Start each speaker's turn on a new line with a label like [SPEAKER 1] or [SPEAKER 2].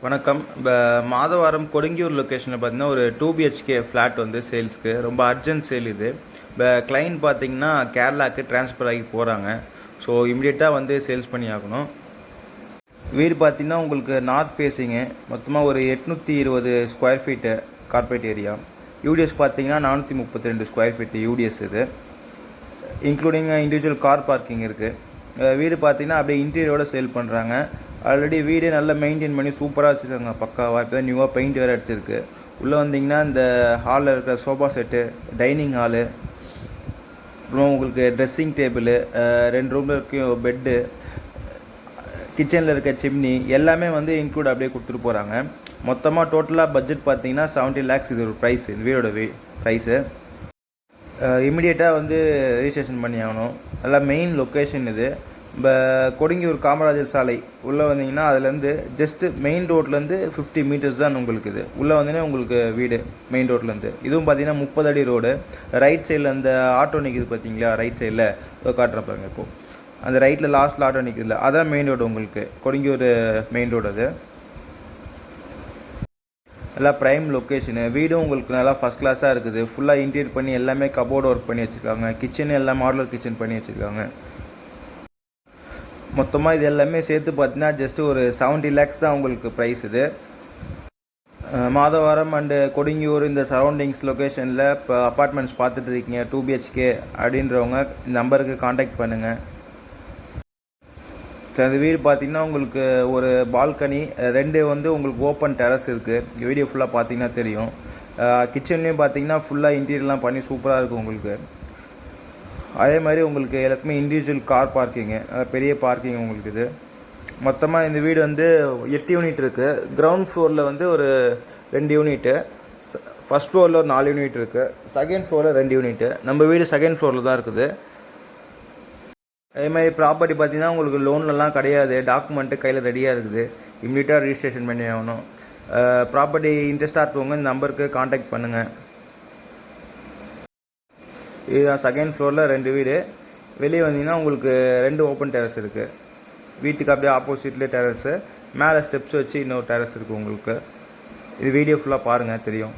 [SPEAKER 1] வணக்கம். இப்போ மாதவரம் கொடுங்கியூர் லொக்கேஷனில் பார்த்தீங்கன்னா ஒரு 2 BHK ஃப்ளாட் வந்து சேல்ஸ்க்கு ரொம்ப அர்ஜென்ட் சேல் இது. இப்போ கிளைண்ட் பார்த்தீங்கன்னா கேரளாவுக்கு ட்ரான்ஸ்ஃபர் ஆகி போகிறாங்க. ஸோ இம்மிடியட்டாக வந்து சேல்ஸ் பண்ணி ஆகணும். வீடு பார்த்தீங்கன்னா உங்களுக்கு நார்த் ஃபேஸிங்கு, மொத்தமாக ஒரு 820 square feet corporate area. UDS பார்த்தீங்கன்னா 432 ஸ்கொயர் ஃபீட்டு யூடிஎஸ் இது, இன்க்ளூடிங் இண்டிவிஜுவல் கார் பார்க்கிங் இருக்குது. வீடு பார்த்தீங்கன்னா அப்படியே இன்டீரியரோட சேல் பண்ணுறாங்க. ஆல்ரெடி வீடு நல்லா மெயின்டைன் பண்ணி சூப்பராக வச்சுருக்காங்க, பக்காவாக. இப்போ தான் நியூவாக பெயிண்ட் வேறு அடிச்சிருக்கு. உள்ளே வந்தீங்கன்னா இந்த ஹாலில் இருக்கிற சோஃபா செட்டு, டைனிங் ஹாலு, அப்புறம் உங்களுக்கு ட்ரெஸ்ஸிங் டேபிள், 2 ரூமில் இருக்க பெட்டு, கிச்சனில் இருக்க சிம்னி எல்லாமே வந்து இன்க்ளூட் அப்படியே கொடுத்துட்டு போகிறாங்க. மொத்தமாக டோட்டலாக பட்ஜெட் பார்த்தீங்கன்னா 70 lakhs இது ஒரு ப்ரைஸ். இந்த வீடோட ப்ரைஸு இம்மிடியேட்டாக வந்து ரிஜிஸ்ட்ரேஷன் பண்ணி ஆகணும். நல்லா மெயின் லொக்கேஷன் இது. இப்போ கொடுங்கியூர் காமராஜர் சாலை உள்ளே வந்தீங்கன்னா அதுலேருந்து ஜஸ்ட்டு மெயின் ரோட்லேருந்து 50 meters தான் உங்களுக்கு இது. உள்ளே வந்தீங்கன்னா உங்களுக்கு வீடு மெயின் ரோட்லேருந்து. இதுவும் பார்த்தீங்கன்னா 30 அடி ரோடு. ரைட் சைடில் அந்த ஆட்டோ நிற்குது பார்த்தீங்களா, ரைட் சைடில் காட்டுறேன் பாருங்க. இப்போது அந்த ரைட்டில் லாஸ்ட்டில் ஆட்டோ நிற்குதுல, அதான் மெயின் ரோடு உங்களுக்கு, கொடுங்கியூர் மெயின் ரோடு. அது நல்லா ப்ரைம் லொக்கேஷனு. வீடும் உங்களுக்கு நல்லா ஃபஸ்ட் கிளாஸாக இருக்குது. ஃபுல்லாக இன்டீரியர் பண்ணி எல்லாமே கபோர்டு ஒர்க் பண்ணி வச்சுருக்காங்க. கிச்சன் எல்லாம் மாடலர் கிச்சன் பண்ணி வச்சுருக்காங்க. மொத்தமாக இது எல்லாமே சேர்த்து பார்த்தீங்கன்னா ஜஸ்ட்டு ஒரு 70 lakhs தான் உங்களுக்கு ப்ரைஸ் இது. மாதவரம் அண்டு கொடுங்கியூர் இந்த சரௌண்டிங்ஸ் லொக்கேஷனில் இப்போ அப்பார்ட்மெண்ட்ஸ் பார்த்துட்டு இருக்கீங்க 2 BHK அப்படின்றவங்க நம்பருக்கு காண்டாக்ட் பண்ணுங்கள். அந்த வீடு பார்த்தீங்கன்னா உங்களுக்கு ஒரு பால்கனி, 2 வந்து உங்களுக்கு ஓப்பன் டெரஸ் இருக்குது. வீடியோ ஃபுல்லாக பார்த்தீங்கன்னா தெரியும். கிச்சன்லேயும் பார்த்தீங்கன்னா ஃபுல்லாக இன்டீரியர்லாம் பண்ணி சூப்பராக இருக்கும் உங்களுக்கு. அதே மாதிரி உங்களுக்கு எல்லாத்துக்குமே இண்டிவிஜுவல் கார் பார்க்கிங்கு, பெரிய பார்க்கிங் உங்களுக்கு இது. மொத்தமாக இந்த வீடு வந்து 8 யூனிட் இருக்குது. கிரவுண்ட் ஃப்ளோரில் வந்து ஒரு 2 யூனிட்டு, ஃபஸ்ட் ஃப்ளோரில் ஒரு 4 யூனிட் இருக்குது, செகண்ட் ஃப்ளோரில் 2 யூனிட்டு. நம்ம வீடு செகண்ட் ஃப்ளோரில் தான் இருக்குது. அதே மாதிரி ப்ராப்பர்ட்டி பார்த்தீங்கன்னா உங்களுக்கு லோன்லலாம் கிடையாது, டாக்குமெண்ட்டு கையில் ரெடியாக இருக்குது. இம்மிடியட்டாக ரிஜிஸ்ட்ரேஷன் பண்ணி ஆகணும். ப்ராப்பர்ட்டி இன்ட்ரெஸ்ட்டாக இருக்கவங்க இந்த நம்பருக்கு காண்டாக்ட் பண்ணுங்கள். இதுதான் செகண்ட் ஃப்ளோரில் 2 வீடு. வெளியே வந்தீங்கன்னா உங்களுக்கு 2 ஓப்பன் டெரஸ் இருக்குது. வீட்டுக்கு அப்படியே ஆப்போசிட்லேயே டெரஸு, மேலே ஸ்டெப்ஸ் வச்சு இன்னொரு டெரஸ் இருக்குது உங்களுக்கு. இது வீடியோ ஃபுல்லாக பாருங்கள் தெரியும்.